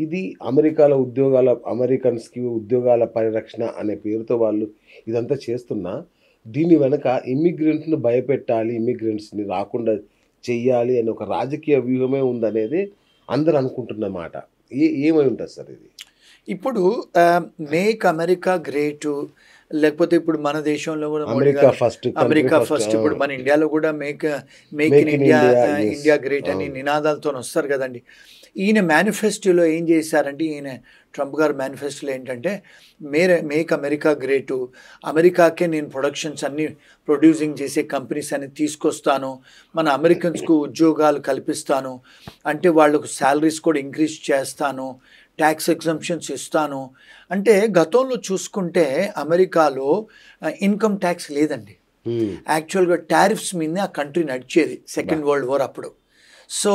ఇది అమెరికన్స్‌కి ఉద్యోగాల పరిరక్షణ అనే పేరుతో వాళ్ళు ఇదంతా చేస్తున్నా, దీని వెనక ఇమ్మిగ్రెంట్స్‌ని భయపెట్టాలి, ఇమ్మిగ్రెంట్స్‌ని రాకుండా చెయ్యాలి అనే ఒక రాజకీయ వ్యూహమే ఉందనేది అందరూ అనుకుంటున్న మాట. ఏమై ఉంటది సార్ ఇది? ఇప్పుడు మేక్ అమెరికా గ్రేటు, లేకపోతే ఇప్పుడు మన దేశంలో కూడా మోడీ అమెరికా గారు first, country America first. First, ఇప్పుడు మన ఇండియాలో కూడా make make in in India, India. Yes. India great అని అవును. నినాదాలతో వస్తారు కదండి. ఈయన మేనిఫెస్టోలో ఏం చేశారంటే, ట్రంప్ గారు మేనిఫెస్టోలో ఏంటంటే, మేక్ అమెరికా గ్రేటు, అమెరికాకే నేను ప్రొడక్షన్స్ అన్ని ప్రొడ్యూసింగ్ చేసే కంపెనీస్ అన్ని తీసుకొస్తాను, మన అమెరికన్స్కు ఉద్యోగాలు కల్పిస్తాను, అంటే వాళ్ళకు శాలరీస్ కూడా ఇంక్రీజ్ చేస్తాను, ట్యాక్స్ ఎగ్జంప్షన్స్ ఇస్తాను. అంటే గతంలో చూసుకుంటే అమెరికాలో ఇన్కమ్ ట్యాక్స్ లేదండి. యాక్చువల్గా టారిఫ్స్ మీదనే ఆ కంట్రీ నడిచేది సెకండ్ వరల్డ్ వార్ అప్పుడు. సో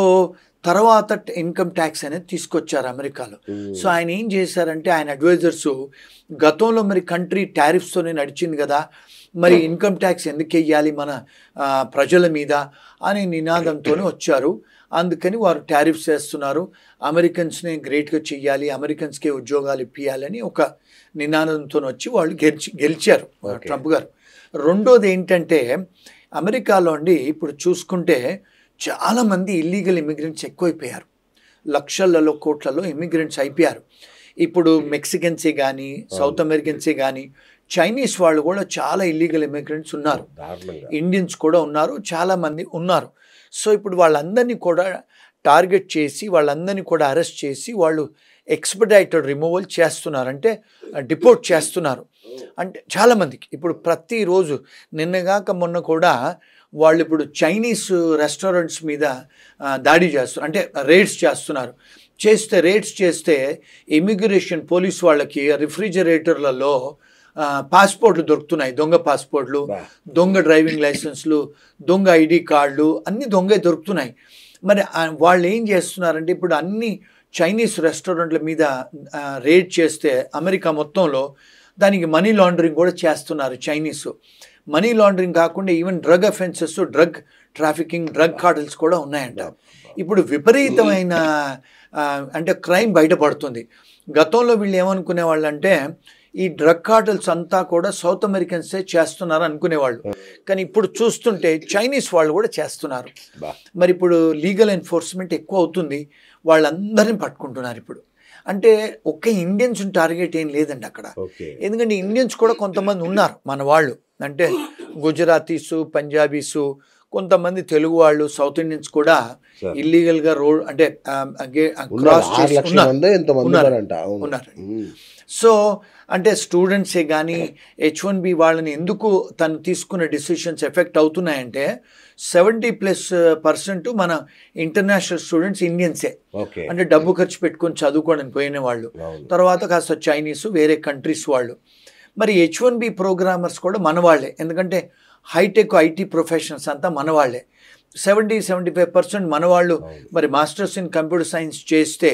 తర్వాత ఇన్కమ్ ట్యాక్స్ అనేది తీసుకొచ్చారు అమెరికాలో. సో ఆయన ఏం చేశారంటే, ఆయన అడ్వైజర్స్ గతంలో మరి కంట్రీ టారిఫ్స్తోనే నడిచింది కదా, మరి ఇన్కమ్ ట్యాక్స్ ఎందుకు వెయ్యాలి మన ప్రజల మీద అనే నినాదంతోనే వచ్చారు. అందుకని వారు టారిఫ్స్ వేస్తున్నారు, అమెరికన్స్ని గ్రేట్గా చెయ్యాలి, అమెరికన్స్కే ఉద్యోగాలు ఇప్పియాలని ఒక నినాదంతో వచ్చి వాళ్ళు గెలిచారు ట్రంప్ గారు. రెండోది ఏంటంటే, అమెరికాలో అండి ఇప్పుడు చూసుకుంటే చాలామంది ఇల్లీగల్ ఇమిగ్రెంట్స్ ఎక్కువైపోయారు. లక్షలలో కోట్లలో ఇమిగ్రెంట్స్ అయిపోయారు. ఇప్పుడు మెక్సికన్సే కానీ, సౌత్ అమెరికన్సే కానీ, చైనీస్ వాళ్ళు కూడా చాలా ఇల్లీగల్ ఇమిగ్రెంట్స్ ఉన్నారు, ఇండియన్స్ కూడా ఉన్నారు, చాలామంది ఉన్నారు. సో ఇప్పుడు వాళ్ళందరినీ కూడా టార్గెట్ చేసి, వాళ్ళందరినీ కూడా అరెస్ట్ చేసి, వాళ్ళు ఎక్స్పెడైటెడ్ రిమూవల్ చేస్తున్నారు, అంటే డిపోర్ట్ చేస్తున్నారు. అంటే చాలామందికి ఇప్పుడు ప్రతిరోజు నిన్నగాక మొన్న కూడా వాళ్ళు ఇప్పుడు చైనీస్ రెస్టారెంట్స్ మీద దాడి చేస్తున్నారు, అంటే రేడ్స్ చేస్తున్నారు. రేడ్స్ చేస్తే ఇమిగ్రేషన్ పోలీస్ వాళ్ళకి రిఫ్రిజిరేటర్లలో పాస్పోర్ట్లు దొరుకుతున్నాయి, దొంగ పాస్పోర్ట్లు, దొంగ డ్రైవింగ్ లైసెన్స్లు, దొంగ ఐడి కార్డులు, అన్నీ దొంగ దొరుకుతున్నాయి. మరి వాళ్ళు ఏం చేస్తున్నారంటే, ఇప్పుడు అన్ని చైనీస్ రెస్టారెంట్ల మీద రేడ్ చేస్తే అమెరికా మొత్తంలో దానికి మనీ లాండరింగ్ కూడా చేస్తున్నారు చైనీస్. మనీ లాండరింగ్ కాకుండా even drug offences, drug trafficking, drug cartels కూడా ఉన్నాయంట. ఇప్పుడు విపరీతమైన అంటే క్రైమ్ బయటపడుతుంది. గతంలో వీళ్ళు ఏమనుకునే వాళ్ళు అంటే, ఈ డ్రగ్ కార్టల్స్ అంతా కూడా సౌత్ అమెరికన్సే చేస్తున్నారు అనుకునేవాళ్ళు, కానీ ఇప్పుడు చూస్తుంటే చైనీస్ వాళ్ళు కూడా చేస్తున్నారు. మరి ఇప్పుడు లీగల్ ఎన్ఫోర్స్మెంట్ ఎక్కువ అవుతుంది, వాళ్ళందరినీ పట్టుకుంటున్నారు ఇప్పుడు. అంటే ఒక్క ఇండియన్స్ టార్గెట్ ఏం లేదండి అక్కడ, ఎందుకంటే ఇండియన్స్ కూడా కొంతమంది ఉన్నారు మన వాళ్ళు, అంటే గుజరాతీసు, పంజాబీసు, కొంతమంది తెలుగు వాళ్ళు, సౌత్ ఇండియన్స్ కూడా ఇల్లీగల్గా రోడ్ అంటే క్రాస్ ఉన్నారు. సో అంటే స్టూడెంట్సే కానీ H1B వాళ్ళని ఎందుకు తను తీసుకున్న డిసిషన్స్ ఎఫెక్ట్ అవుతున్నాయంటే, 70+% మన ఇంటర్నేషనల్ స్టూడెంట్స్ ఇండియన్సే, అంటే డబ్బు ఖర్చు పెట్టుకొని చదువుకోవడానికి పోయిన వాళ్ళు, తర్వాత కాస్త చైనీస్, వేరే కంట్రీస్ వాళ్ళు. మరి H1B ప్రోగ్రామర్స్ కూడా మన వాళ్ళే, ఎందుకంటే హైటెక్ ఐటీ ప్రొఫెషనల్స్ అంతా మన వాళ్ళే. 70-75% మన వాళ్ళు మరి మాస్టర్స్ ఇన్ కంప్యూటర్ సైన్స్ చేస్తే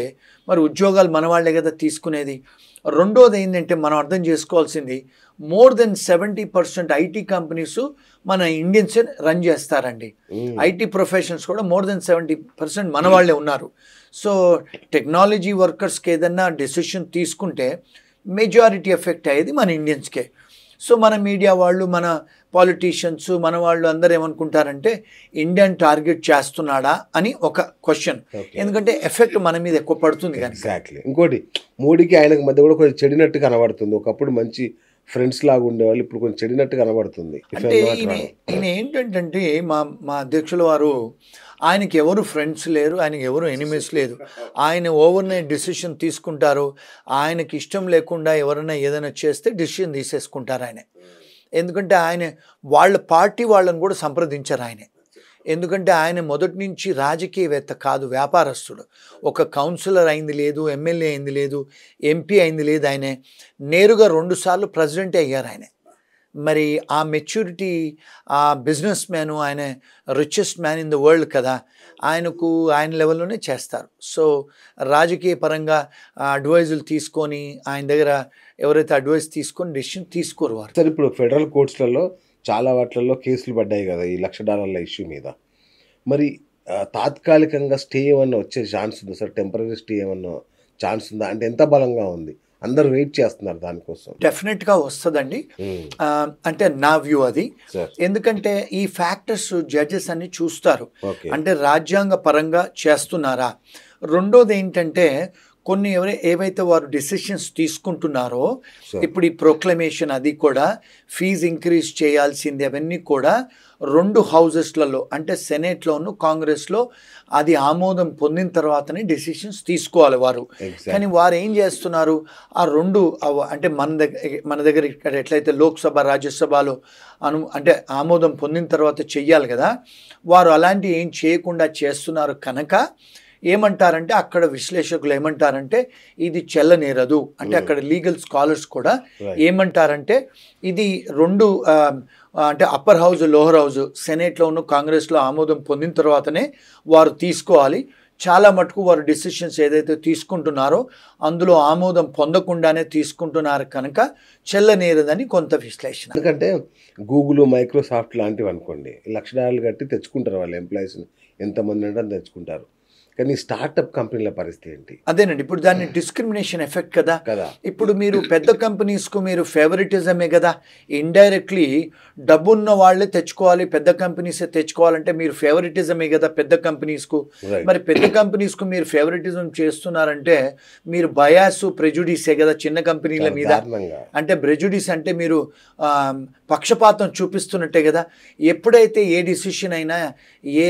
మరి ఉద్యోగాలు మన వాళ్ళే కదా తీసుకునేది. రెండోది ఏంటంటే, మనం అర్థం చేసుకోవాల్సింది, మోర్ దెన్ 70% ఐటీ కంపెనీస్ మన ఇండియన్సే రన్ చేస్తారండి. ఐటీ ప్రొఫెషనల్స్ కూడా మోర్ దెన్ 70% మన వాళ్ళే ఉన్నారు. సో టెక్నాలజీ వర్కర్స్కి ఏదన్నా డెసిషన్ తీసుకుంటే మెజారిటీ ఎఫెక్ట్ అయ్యేది మన ఇండియన్స్కే. సో మన మీడియా వాళ్ళు, మన పాలిటీషియన్స్, మన వాళ్ళు అందరూ ఏమనుకుంటారంటే, ఇండియన్ టార్గెట్ చేస్తున్నాడా అని ఒక క్వశ్చన్, ఎందుకంటే ఎఫెక్ట్ మన మీద ఎక్కువ పడుతుంది కానీ. ఎగ్జాక్ట్లీ. ఇంకోటి, మోడీకి ఆయనకు మధ్య కూడా కొంచెం చెడినట్టు కనబడుతుంది. ఒకప్పుడు మంచి ఫ్రెండ్స్ లాగా ఉండేవాళ్ళు, ఇప్పుడు కొంచెం చెడినట్టు కనబడుతుంది. అంటే ఈయన ఏంటంటే, మా అధ్యక్షుల వారు, ఆయనకి ఎవరు ఫ్రెండ్స్ లేరు, ఆయనకి ఎవరు ఎనిమీస్ లేదు, ఆయన ఓవర్నైట్ డిసిషన్ తీసుకుంటారు. ఆయనకి ఇష్టం లేకుండా ఎవరైనా ఏదైనా చేస్తే డిసిషన్ తీసేసుకుంటారు ఆయన. ఎందుకంటే ఆయన వాళ్ళ పార్టీ వాళ్ళని కూడా సంప్రదించారు ఆయన, ఎందుకంటే ఆయన మొదటి నుంచి రాజకీయవేత్త కాదు, వ్యాపారస్తుడు. ఒక కౌన్సిలర్ అయింది లేదు, ఎమ్మెల్యే అయింది లేదు, ఎంపీ అయింది లేదు. ఆయన నేరుగా 2 సార్లు ప్రెసిడెంటే అయ్యారు ఆయన. మరి ఆ మెచ్యూరిటీ, ఆ బిజినెస్ మ్యాను, ఆయన richest man in the world కదా, ఆయన లెవెల్లోనే చేస్తారు. సో రాజకీయ పరంగా అడ్వైజులు తీసుకొని, ఆయన దగ్గర ఎవరైతే అడ్వైస్ తీసుకొని డెసిషన్ తీసుకోరు వారు. సార్, ఇప్పుడు ఫెడరల్ కోర్ట్స్లలో చాలా వాటిల్లో కేసులు పడ్డాయి కదా ఈ $1,00,000 ఇష్యూ మీద. మరి తాత్కాలికంగా స్టే ఏమన్నా వచ్చే ఛాన్స్ ఉందా సార్? టెంపరరీ స్టే ఏమన్నా ఛాన్స్ ఉందా? అంటే ఎంత బలంగా ఉంది? అందరూ వెయిట్ చేస్తున్నారు దానికోసం. డెఫినెట్గా వస్తుందండి. అంటే నా వ్యూ అది. సార్. ఎందుకంటే ఈ ఫ్యాక్టర్స్ జడ్జెస్ అన్ని చూస్తారు. ఓకే. అంటే రాజ్యాంగ పరంగా చేస్తున్నారా. రెండోది ఏంటంటే కొన్ని ఏవైతే వారు డెసిషన్స్ తీసుకుంటున్నారో Sure. ఇప్పుడు ఈ ప్రొక్లమేషన్ అది కూడా ఫీజు ఇంక్రీజ్ చేయాల్సింది అవన్నీ కూడా 2 హౌజెస్లలో అంటే సెనేట్లోను కాంగ్రెస్లో అది ఆమోదం పొందిన తర్వాతనే డెసిషన్స్ తీసుకోవాలి వారు. Exactly. కానీ వారు ఏం చేస్తున్నారు ఆ 2 అంటే మన దగ్గర ఇక్కడ ఎట్లయితే లోక్సభ రాజ్యసభలో అంటే ఆమోదం పొందిన తర్వాత చెయ్యాలి కదా, వారు అలాంటి ఏం చేయకుండా చేస్తున్నారు కనుక ఏమంటారంటే అక్కడ విశ్లేషకులు ఏమంటారంటే ఇది చెల్లనేరదు. అంటే అక్కడ లీగల్ స్కాలర్స్ కూడా ఏమంటారంటే ఇది 2 అంటే అప్పర్ హౌస్ లోవర్ హౌస్ సెనేట్లోను కాంగ్రెస్లో ఆమోదం పొందిన తర్వాతనే వారు తీసుకోవాలి. చాలా మటుకు వారు డిసిషన్స్ ఏదైతే తీసుకుంటున్నారో అందులో ఆమోదం పొందకుండానే తీసుకుంటున్నారు కనుక చెల్లనేరదని కొంత విశ్లేషణ. ఎందుకంటే గూగుల్, మైక్రోసాఫ్ట్ లాంటివి అనుకోండి $1,00,000 కట్టి తెచ్చుకుంటారు వాళ్ళ ఎంప్లాయీస్ని, ఎంతమంది అంటే తెచ్చుకుంటారు. కానీ స్టార్టప్ కంపెనీల పరిస్థితి ఏంటి? అదేనండి ఇప్పుడు దాన్ని డిస్క్రిమినేషన్ ఎఫెక్ట్ కదా. కదా ఇప్పుడు మీరు పెద్ద కంపెనీస్కు మీరు ఫేవరెటిజమే కదా. ఇండైరెక్ట్లీ డబ్బున్న వాళ్ళే తెచ్చుకోవాలి, పెద్ద కంపెనీసే తెచ్చుకోవాలంటే మీరు ఫేవరెటిజమే కదా పెద్ద కంపెనీస్కు. Right. మరి పెద్ద కంపెనీస్కు మీరు ఫేవరెటిజం చేస్తున్నారంటే మీరు బయాస్ ప్రెజుడిసే కదా చిన్న కంపెనీల చాలా మీద. దారుణంగా. అంటే ప్రెజుడిస్ అంటే మీరు పక్షపాతం చూపిస్తున్నట్టే కదా. ఎప్పుడైతే ఏ డిసిషన్ అయినా ఏ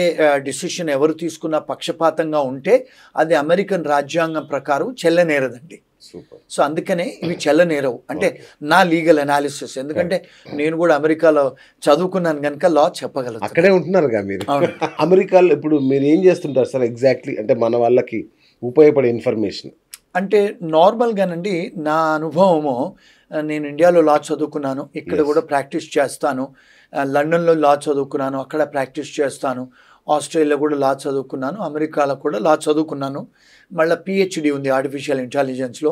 డిసిషన్ ఎవరు తీసుకున్నా పక్షపాతంగా ఉంటే అది అమెరికన్ రాజ్యాంగం ప్రకారం చెల్లనేరదండి. సూపర్. సో అందుకనే ఇవి చెల్లనేరవు అంటే నా లీగల్ అనాలిసిస్. ఎందుకంటే నేను కూడా అమెరికాలో చదువుకున్నాను కనుక లా చెప్పగలను. అక్కడే ఉంటున్నారుగా మీరు. అవును. అమెరికాలో ఇప్పుడు మీరు ఏం చేస్తుంటారు సార్ ఎగ్జాక్ట్లీ? అంటే మన వాళ్ళకి ఉపయోగపడే ఇన్ఫర్మేషన్. అంటే నార్మల్గానండి నా అనుభవము నేను ఇండియాలో లా చదువుకున్నాను, ఇక్కడ Yes. కూడా ప్రాక్టీస్ చేస్తాను. లండన్లో లా చదువుకున్నాను, అక్కడ ప్రాక్టీస్ చేస్తాను. ఆస్ట్రేలియా కూడా లా చదువుకున్నాను, అమెరికాలో కూడా లా చదువుకున్నాను. మళ్ళీ పిహెచ్డి ఉంది ఆర్టిఫిషియల్ ఇంటెలిజెన్స్లో.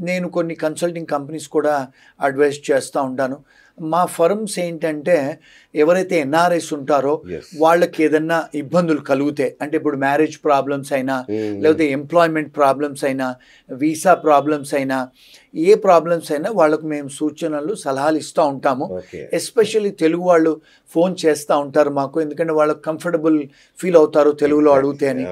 నేను కొన్ని కన్సల్టింగ్ కంపెనీస్ కూడా అడ్వైస్ చేస్తూ ఉంటాను. మా ఫర్మ్స్ ఏంటంటే ఎవరైతే ఎన్ఆర్ఐస్ ఉంటారో Yes. వాళ్ళకి ఏదన్నా ఇబ్బందులు కలిగితే అంటే ఇప్పుడు మ్యారేజ్ ప్రాబ్లమ్స్ అయినా లేకపోతే ఎంప్లాయ్మెంట్ ప్రాబ్లమ్స్ అయినా వీసా ప్రాబ్లమ్స్ అయినా ఏ ప్రాబ్లమ్స్ అయినా వాళ్ళకు మేము సూచనలు సలహాలు ఇస్తూ ఉంటాము. Okay. ఎస్పెషల్లీ తెలుగు వాళ్ళు ఫోన్ చేస్తూ ఉంటారు మాకు, ఎందుకంటే వాళ్ళకు కంఫర్టబుల్ ఫీల్ అవుతారు తెలుగులో అడిగితే అని.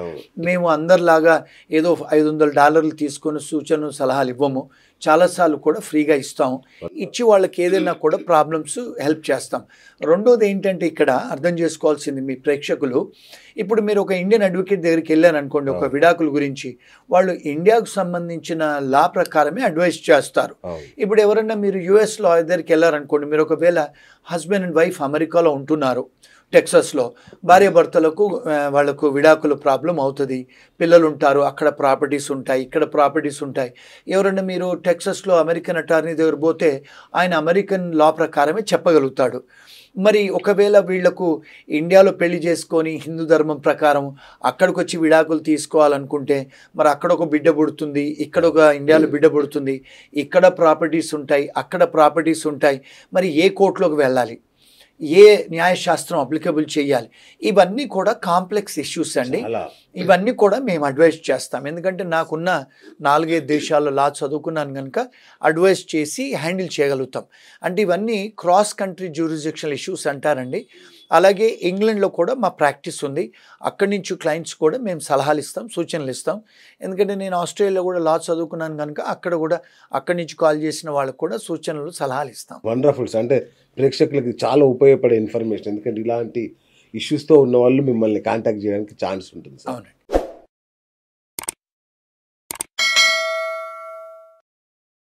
మేము అందరిలాగా ఏదో $500 తీసుకొని సూచనలు సలహాలు ఇవ్వము, చాలాసార్లు కూడా ఫ్రీగా ఇస్తాము. ఇచ్చి వాళ్ళకి ఏదైనా కూడా ప్రాబ్లమ్స్ హెల్ప్ చేస్తాం. రెండోది ఏంటంటే ఇక్కడ అర్థం చేసుకోవాల్సింది మీ ప్రేక్షకులు, ఇప్పుడు మీరు ఒక ఇండియన్ అడ్వకేట్ దగ్గరికి వెళ్ళారు అనుకోండి ఒక విడాకుల గురించి, వాళ్ళు ఇండియాకు సంబంధించిన లా ప్రకారమే అడ్వైస్ చేస్తారు. ఇప్పుడు ఎవరన్నా మీరు యుఎస్ లా దగ్గరికి వెళ్ళారనుకోండి, మీరు ఒకవేళ హస్బెండ్ అండ్ వైఫ్ అమెరికాలో ఉంటున్నారు, టెక్సాస్లో భార్యాభర్తలకు వాళ్ళకు విడాకుల ప్రాబ్లం అవుతుంది, పిల్లలు ఉంటారు, అక్కడ ప్రాపర్టీస్ ఉంటాయి, ఇక్కడ ప్రాపర్టీస్ ఉంటాయి. ఎవరైనా మీరు టెక్సాస్లో అమెరికన్ అటార్నీ దగ్గర పోతే ఆయన అమెరికన్ లా ప్రకారమే చెప్పగలుగుతాడు. మరి ఒకవేళ వీళ్లకు ఇండియాలో పెళ్లి చేసుకొని హిందూ ధర్మం ప్రకారం అక్కడికి వచ్చి విడాకులు తీసుకోవాలనుకుంటే మరి అక్కడ ఒక బిడ్డ పుడుతుంది, ఇక్కడ ఒక ఇండియాలో బిడ్డ పుడుతుంది, ఇక్కడ ప్రాపర్టీస్ ఉంటాయి, అక్కడ ప్రాపర్టీస్ ఉంటాయి. మరి ఏ కోర్టులోకి వెళ్ళాలి, ఏ న్యాయశాస్త్రం అప్లికబుల్ చేయాలి, ఇవన్నీ కూడా కాంప్లెక్స్ ఇష్యూస్ అండి. ఇవన్నీ కూడా మేము అడ్వైస్ చేస్తాం. ఎందుకంటే నాకున్న 4-5 దేశాల్లో లా చదువుకున్నాను కనుక అడ్వైస్ చేసి హ్యాండిల్ చేయగలుగుతాం. అంటే ఇవన్నీ క్రాస్ కంట్రీ జ్యూరిస్డిక్షనల్ ఇష్యూస్ అంటారండి. అలాగే ఇంగ్లాండ్లో కూడా మా ప్రాక్టీస్ ఉంది, అక్కడి నుంచి క్లయింట్స్ కూడా మేము సలహాలు ఇస్తాం, సూచనలు ఇస్తాం. ఎందుకంటే నేను ఆస్ట్రేలియాలో కూడా లా చదువుకున్నాను కనుక అక్కడ కూడా అక్కడి నుంచి కాల్ చేసిన వాళ్ళకు కూడా సూచనలు సలహాలు ఇస్తాం. వండర్ఫుల్స్. అంటే ప్రేక్షకులకి చాలా ఉపయోగపడే ఇన్ఫర్మేషన్. ఎందుకంటే ఇలాంటి ఇష్యూస్తో ఉన్న వాళ్ళు మిమ్మల్ని కాంటాక్ట్ చేయడానికి ఛాన్స్ ఉంటుంది సార్. అవునండి.